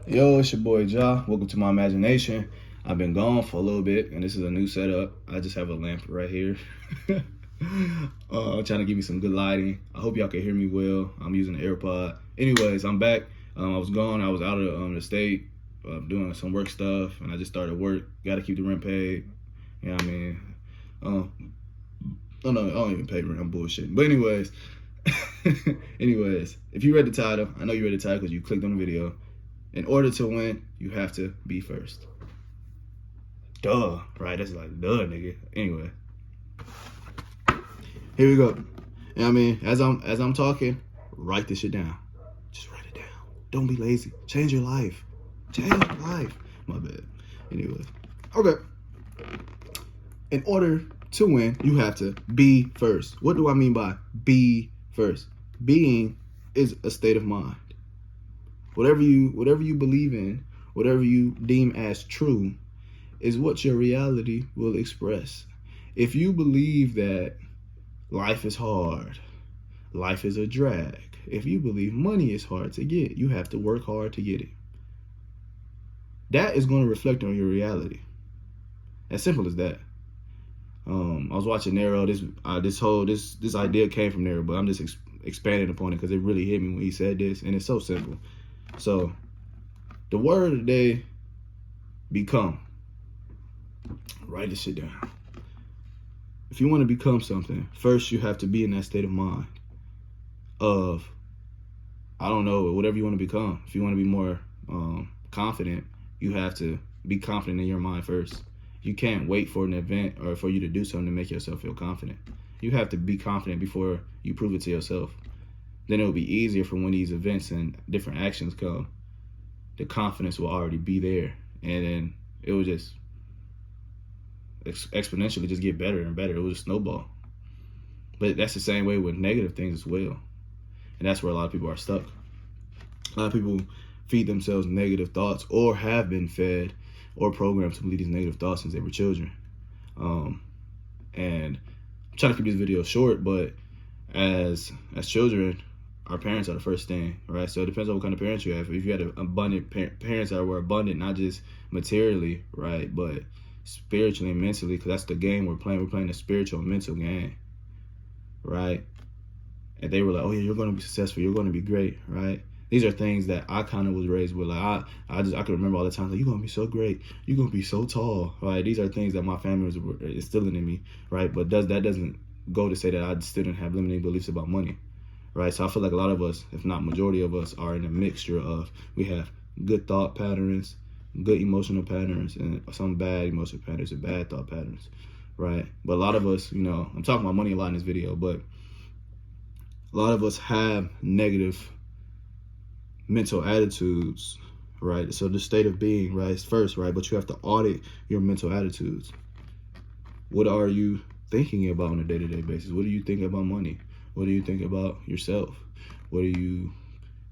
Yo, it's your boy Ja. Welcome to my imagination. I've been gone for a little bit, and this is a new setup. I just have a lamp right here. I'm trying to give you some good lighting. I hope y'all can hear me well. I'm using an AirPod. Anyways, I'm back. I was gone. I was out of the state doing some work stuff, and I just started work. Got to keep the rent paid. You know what I mean? No, I don't even pay rent. I'm bullshitting. But anyways, if you read the title, I know you read the title because you clicked on the video. In order to win, you have to be first. Duh, right? That's like, duh, nigga. Anyway, here we go. You know what I mean? As I'm talking, write this shit down. Just write it down. Don't be lazy. Change your life. Change your life. My bad. Anyway, okay. In order to win, you have to be first. What do I mean by be first? Being is a state of mind. Whatever you believe in, whatever you deem as true, is what your reality will express. If you believe that life is hard, life is a drag. If you believe money is hard to get, you have to work hard to get it. That is going to reflect on your reality. As simple as that. I was watching Nero. This idea came from Nero, but I'm just expanding upon it because it really hit me when he said this, and it's so simple. So, the word of the day, become. Write this shit down. If you want to become something, first you have to be in that state of mind of, I don't know, whatever you want to become. If you want to be more confident, you have to be confident in your mind first. You can't wait for an event or for you to do something to make yourself feel confident. You have to be confident before you prove it to yourself. Then it'll be easier for when these events and different actions come. The confidence will already be there, and then it will just exponentially just get better and better. It will just snowball. But that's the same way with negative things as well, and that's where a lot of people are stuck. A lot of people feed themselves negative thoughts, or have been fed or programmed to believe these negative thoughts since they were children. And I'm trying to keep this video short, but as children, our parents are the first thing, right? So it depends on what kind of parents you have. If you had abundant parents that were abundant, not just materially, right, but spiritually and mentally, because that's the game we're playing. We're playing a spiritual and mental game, right? And they were like, oh yeah, you're going to be successful. You're going to be great, right? These are things that I kind of was raised with. Like I can remember all the time, like, you're going to be so great. You're going to be so tall, right? These are things that my family was instilling in me, right? But that doesn't go to say that I still didn't have limiting beliefs about money. Right, so I feel like a lot of us, if not majority of us, are in a mixture of, we have good thought patterns, good emotional patterns, and some bad emotional patterns and bad thought patterns, right? But a lot of us, I'm talking about money a lot in this video, but a lot of us have negative mental attitudes, right? So the state of being, right, is first, right? But you have to audit your mental attitudes. What are you thinking about on a day-to-day basis? What do you think about money? What do you think about yourself? What do you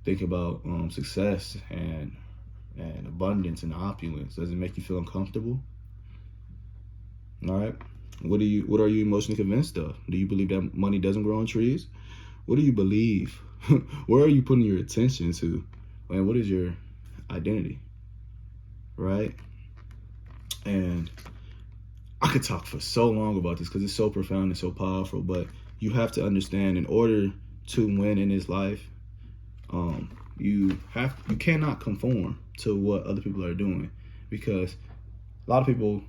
think about success and abundance and opulence? Does it make you feel uncomfortable? All right. What are you emotionally convinced of? Do you believe that money doesn't grow on trees? What do you believe? Where are you putting your attention to? And what is your identity? Right? And I could talk for so long about this because it's so profound and so powerful, but you have to understand, in order to win in this life, you cannot conform to what other people are doing, because a lot of people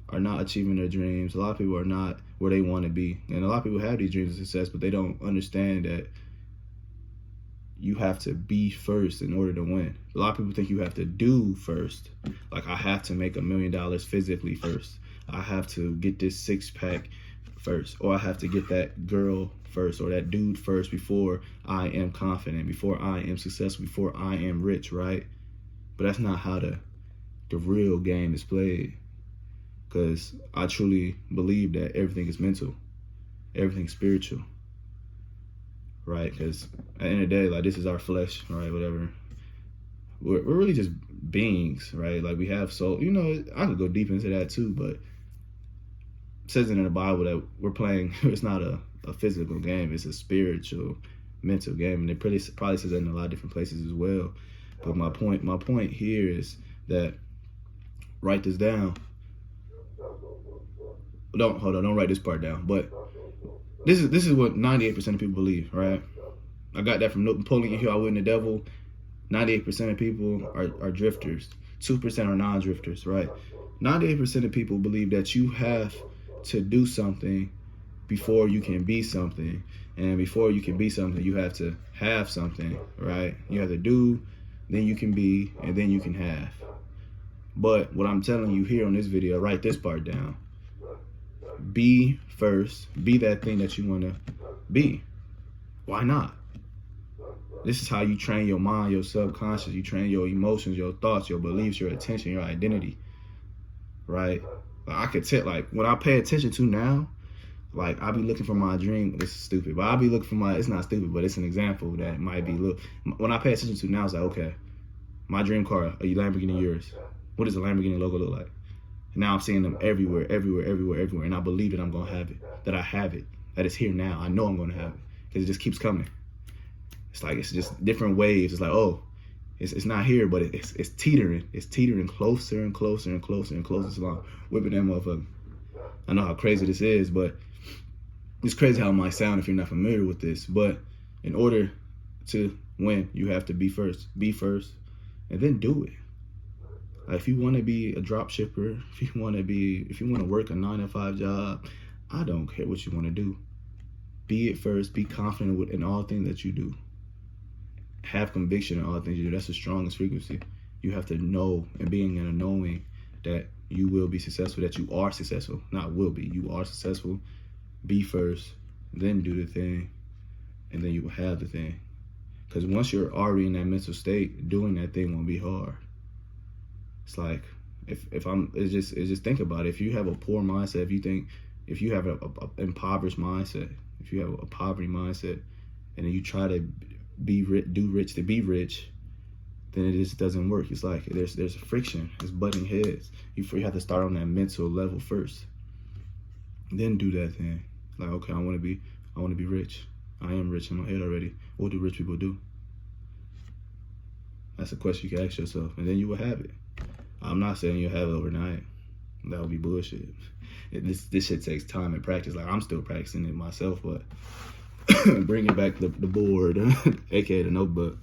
are not achieving their dreams. A lot of people are not where they want to be, and a lot of people have these dreams of success, but they don't understand that you have to be first in order to win. A lot of people think you have to do first. Like, I have to make $1 million physically first. I have to get this six-pack first, or I have to get that girl first or that dude first before I am confident, before I am successful, before I am rich, right? But that's not how the real game is played, because I truly believe that everything is mental, everything's spiritual, right? Because at the end of the day, like, this is our flesh, right? Whatever. We're really just beings, right? Like, we have soul. I could go deep into that too, but it says in the Bible that we're playing, it's not a physical game, it's a spiritual, mental game. And it probably says that in a lot of different places as well. But my point here is that, write this down. Don't write this part down. But this is what 98% of people believe, right? I got that from Napoleon Hill, I Win the Devil. 98% of people are drifters. 2% are non-drifters, right? 98% of people believe that you have to do something before you can be something. And before you can be something, you have to have something, right? You have to do, then you can be, and then you can have. But what I'm telling you here on this video, write this part down. Be first. Be that thing that you want to be. Why not? This is how you train your mind, your subconscious. You train your emotions, your thoughts, your beliefs, your attention, your identity, right? Like, I could tell, like, when I pay attention to now, like, I'll be looking for my dream. This is stupid, but I'll be looking for my, it's not stupid, but it's an example that might be, look, when I pay attention to now, it's like, okay, my dream car, a Lamborghini yours. What does the Lamborghini logo look like? And now I'm seeing them everywhere. And I believe that I'm going to have it, that I have it, that it's here now. I know I'm going to have it because it just keeps coming. It's like, it's just different waves. It's like, oh, it's not here, but it's teetering. It's teetering closer and closer and closer and closer. So I'm whipping that motherfucker. I know how crazy this is, but it's crazy how it might sound if you're not familiar with this. But in order to win, you have to be first. Be first, and then do it. Like, if you want to be a drop shipper, if you want to work a 9-to-5 job, I don't care what you want to do. Be it first. Be confident in all things that you do. Have conviction in all things you do. That's the strongest frequency. You have to know, and being in a knowing that you will be successful, that you are successful. Not will be. You are successful. Be first, then do the thing, and then you will have the thing. Because once you're already in that mental state, doing that thing won't be hard. It's like, it's just think about it. If you have a poor mindset, if you have a impoverished mindset, if you have a poverty mindset, and then you try to do rich to be rich, then it just doesn't work. It's like there's a friction. It's butting heads. You have to start on that mental level first, then do that thing. Like, okay, I want to be rich. I am rich in my head already. What do rich people do? That's a question you can ask yourself, and then you will have it. I'm not saying you'll have it overnight. That would be bullshit. This shit takes time and practice. Like, I'm still practicing it myself, but bringing back the board, aka the notebook.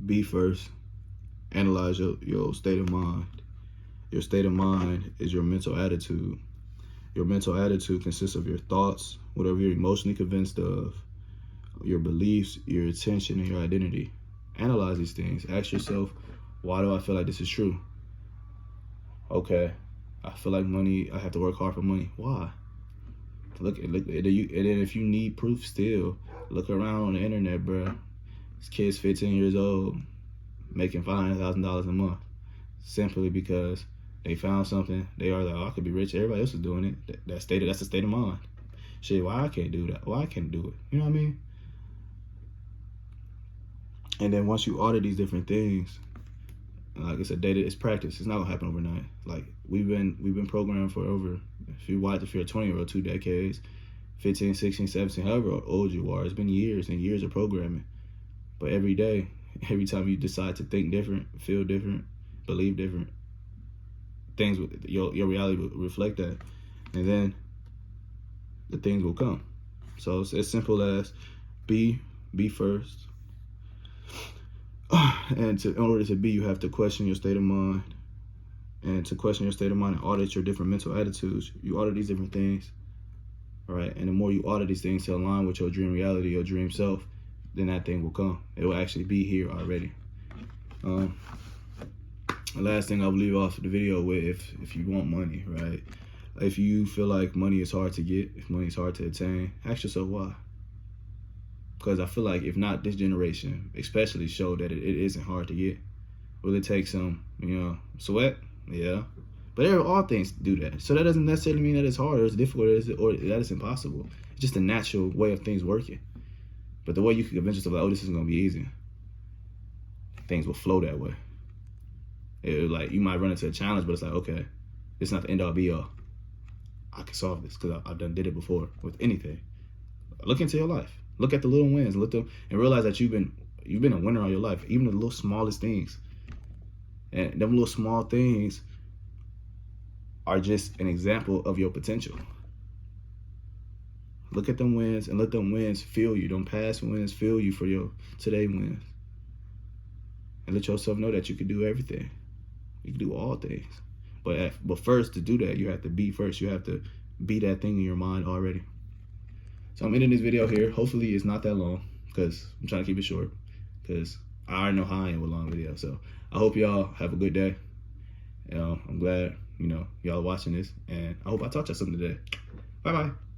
Be first. Analyze your state of mind. Your state of mind is your mental attitude. Your mental attitude consists of your thoughts, whatever you're emotionally convinced of, your beliefs, your attention, and your identity. Analyze these things. Ask yourself, why do I feel like this is true? Okay, I feel like money, I have to work hard for money. Why? Look, and then if you need proof still, look around on the internet, bro. This kid's 15 years old, making $500,000 a month, simply because they found something. They are like, oh, I could be rich. Everybody else is doing it. That's the state of mind. Shit, why I can't do that? Why I can't do it? You know what I mean? And then once you audit these different things, like I said, it's practice. It's not gonna happen overnight. Like, we've been programmed for over, if you're a 20-year-old, 2 decades, 15, 16, 17, however old you are, it's been years and years of programming. But every day, every time you decide to think different, feel different, believe different, things, your reality will reflect that, and then the things will come. So it's as simple as be first. And in order to be, you have to question your state of mind. And to question your state of mind and audit your different mental attitudes, you audit these different things, right? And the more you audit these things to align with your dream reality, your dream self, then that thing will come. It will actually be here already. The last thing I'll leave off the video with, if you want money, right? If you feel like money is hard to get, if money is hard to attain, ask yourself why. Because I feel like if not this generation, especially, show that it isn't hard to get. Will it take some, sweat? Yeah. But all things do that. So that doesn't necessarily mean that it's hard or it's difficult or that it's impossible. It's just a natural way of things working. But the way you can convince yourself, like, oh, this is going to be easy, things will flow that way. Like, you might run into a challenge, but it's like, okay, it's not the end all be all. I can solve this because I've did it before with anything. Look into your life. Look at the little wins. And realize that you've been You've been a winner all your life, even the little smallest things. And them little small things are just an example of your potential. Look at them wins and let them wins fuel you. Them past wins fuel you for your today wins. And let yourself know that you can do everything. You can do all things. But first, to do that, you have to be first. You have to be that thing in your mind already. So I'm ending this video here. Hopefully it's not that long, because I'm trying to keep it short, because I already know how I am with long videos. So I hope y'all have a good day. I'm glad, y'all are watching this, and I hope I taught y'all something today. Bye-bye.